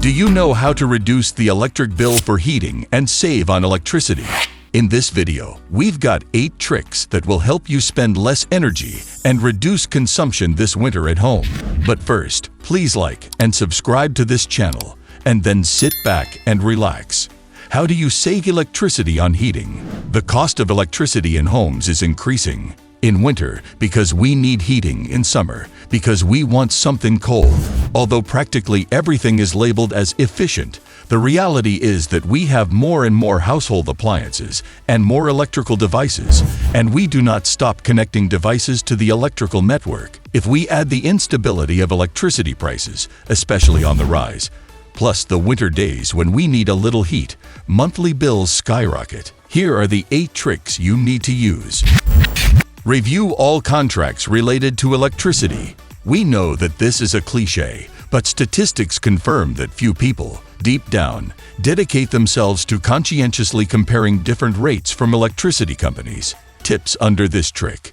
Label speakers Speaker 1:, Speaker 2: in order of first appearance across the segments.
Speaker 1: Do you know how to reduce the electric bill for heating and save on electricity? In this video, we've got 8 tricks that will help you spend less energy and reduce consumption this winter at home. But first, please like and subscribe to this channel, and then sit back and relax. How do you save electricity on heating? The cost of electricity in homes is increasing. In winter, because we need heating. In summer, because we want something cold. Although practically everything is labeled as efficient, the reality is that we have more and more household appliances and more electrical devices, and we do not stop connecting devices to the electrical network. If we add the instability of electricity prices, especially on the rise, plus the winter days when we need a little heat, monthly bills skyrocket. Here are the 8 tricks you need to use. Review all contracts related to electricity. We know that this is a cliché, but statistics confirm that few people, deep down, dedicate themselves to conscientiously comparing different rates from electricity companies. Tips under this trick.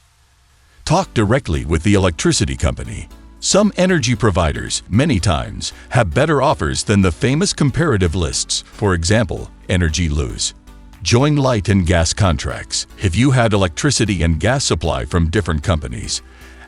Speaker 1: Talk directly with the electricity company. Some energy providers, many times, have better offers than the famous comparative lists, for example, Energy Lose. Join light and gas contracts. If you had electricity and gas supply from different companies,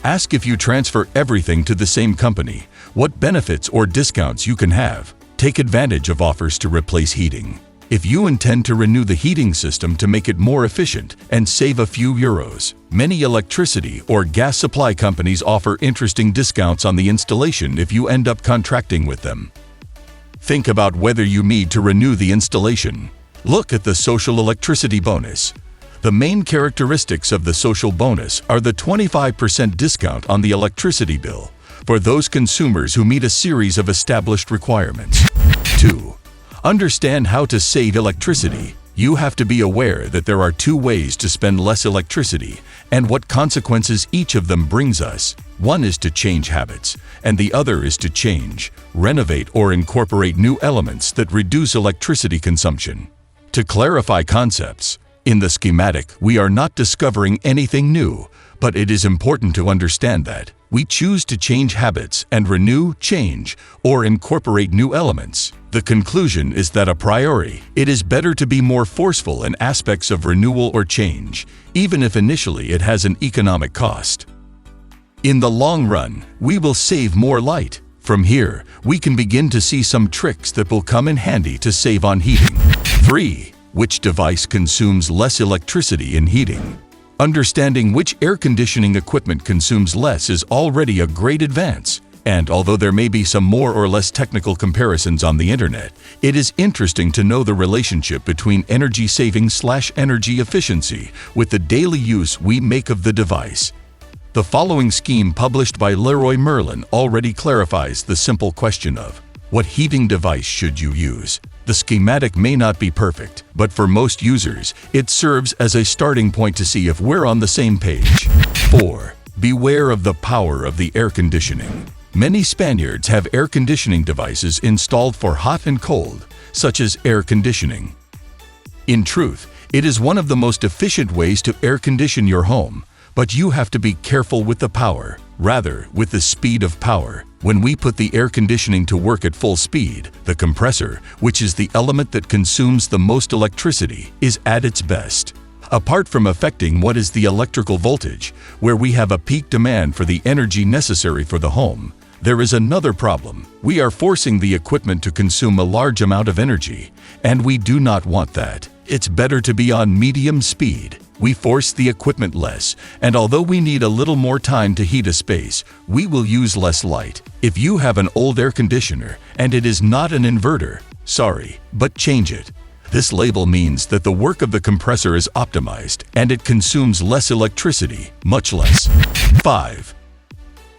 Speaker 1: ask if you transfer everything to the same company, what benefits or discounts you can have. Take advantage of offers to replace heating. If you intend to renew the heating system to make it more efficient and save a few euros, many electricity or gas supply companies offer interesting discounts on the installation if you end up contracting with them. Think about whether you need to renew the installation. Look at the social electricity bonus. The main characteristics of the social bonus are the 25% discount on the electricity bill for those consumers who meet a series of established requirements. 2. Understand how to save electricity. You have to be aware that there are 2 ways to spend less electricity and what consequences each of them brings us. One is to change habits, and the other is to change, renovate, or incorporate new elements that reduce electricity consumption. To clarify concepts, in the schematic, we are not discovering anything new, but it is important to understand that we choose to change habits and renew, change, or incorporate new elements. The conclusion is that a priori, it is better to be more forceful in aspects of renewal or change, even if initially it has an economic cost. In the long run, we will save more light. From here, we can begin to see some tricks that will come in handy to save on heating. 3. Which device consumes less electricity in heating? Understanding which air conditioning equipment consumes less is already a great advance. And although there may be some more or less technical comparisons on the internet, it is interesting to know the relationship between energy savings/energy efficiency with the daily use we make of the device. The following scheme published by Leroy Merlin already clarifies the simple question of what heating device should you use. The schematic may not be perfect, but for most users, it serves as a starting point to see if we're on the same page. 4. Beware of the power of the air conditioning. Many Spaniards have air conditioning devices installed for hot and cold, such as air conditioning. In truth, it is one of the most efficient ways to air condition your home, but you have to be careful with the power, rather with the speed of power. When we put the air conditioning to work at full speed, the compressor, which is the element that consumes the most electricity, is at its best. Apart from affecting what is the electrical voltage, where we have a peak demand for the energy necessary for the home, there is another problem. We are forcing the equipment to consume a large amount of energy, and we do not want that. It's better to be on medium speed. We force the equipment less, and although we need a little more time to heat a space, we will use less light. If you have an old air conditioner and it is not an inverter, sorry, but change it. This label means that the work of the compressor is optimized and it consumes less electricity, much less. 5.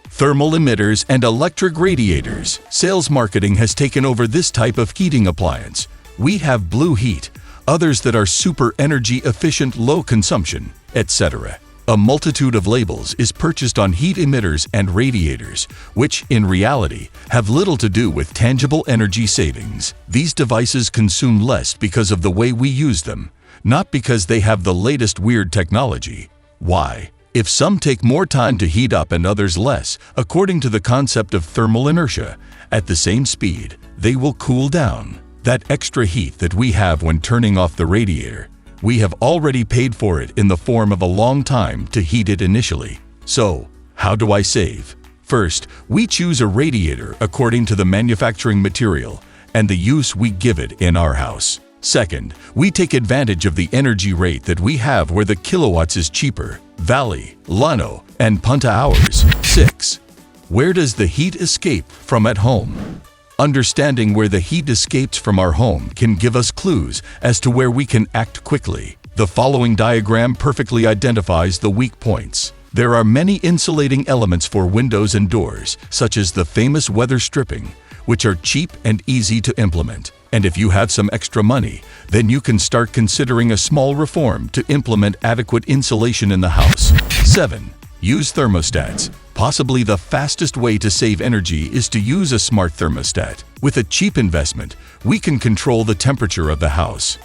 Speaker 1: Thermal emitters and electric radiators. Sales marketing has taken over this type of heating appliance. We have Blue Heat, others that are super energy efficient, low consumption, etc. A multitude of labels is purchased on heat emitters and radiators, which, in reality, have little to do with tangible energy savings. These devices consume less because of the way we use them, not because they have the latest weird technology. Why? If some take more time to heat up and others less, according to the concept of thermal inertia, at the same speed, they will cool down. That extra heat that we have when turning off the radiator, we have already paid for it in the form of a long time to heat it initially. So, how do I save? First, we choose a radiator according to the manufacturing material and the use we give it in our house. Second, we take advantage of the energy rate that we have where the kilowatts is cheaper, Valley, Llano, and Punta hours. 6. Where does the heat escape from at home? Understanding where the heat escapes from our home can give us clues as to where we can act quickly. The following diagram perfectly identifies the weak points. There are many insulating elements for windows and doors, such as the famous weather stripping, which are cheap and easy to implement. And if you have some extra money, then you can start considering a small reform to implement adequate insulation in the house. 7. Use thermostats. Possibly the fastest way to save energy is to use a smart thermostat. With a cheap investment, we can control the temperature of the house.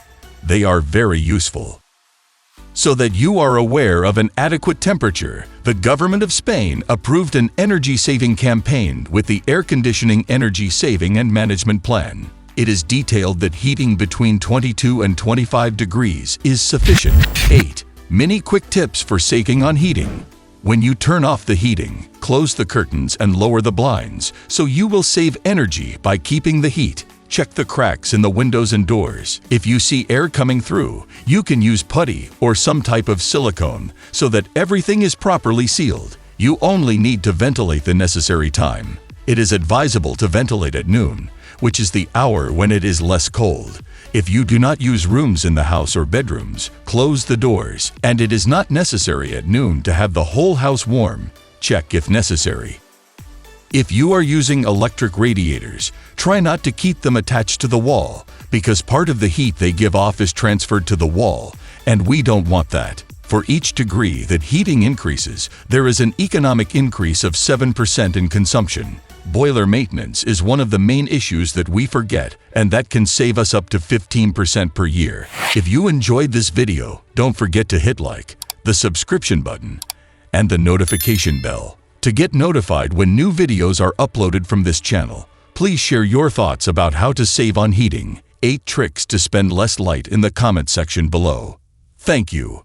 Speaker 1: They are very useful. So that you are aware of an adequate temperature, the government of Spain approved an energy-saving campaign with the Air Conditioning Energy Saving and Management Plan. It is detailed that heating between 22 and 25 degrees is sufficient. 8. Many quick tips for saving on heating. When you turn off the heating, close the curtains and lower the blinds, so you will save energy by keeping the heat. Check the cracks in the windows and doors. If you see air coming through, you can use putty or some type of silicone so that everything is properly sealed. You only need to ventilate the necessary time. It is advisable to ventilate at noon, which is the hour when it is less cold. If you do not use rooms in the house or bedrooms, close the doors, and it is not necessary at noon to have the whole house warm. Check if necessary. If you are using electric radiators, try not to keep them attached to the wall because part of the heat they give off is transferred to the wall, and we don't want that. For each degree that heating increases, there is an economic increase of 7% in consumption. Boiler maintenance is one of the main issues that we forget, and that can save us up to 15% per year. If you enjoyed this video, don't forget to hit like, the subscription button, and the notification bell to get notified when new videos are uploaded from this channel. Please share your thoughts about how to save on heating. 8 tricks to spend less light in the comment section below. Thank you.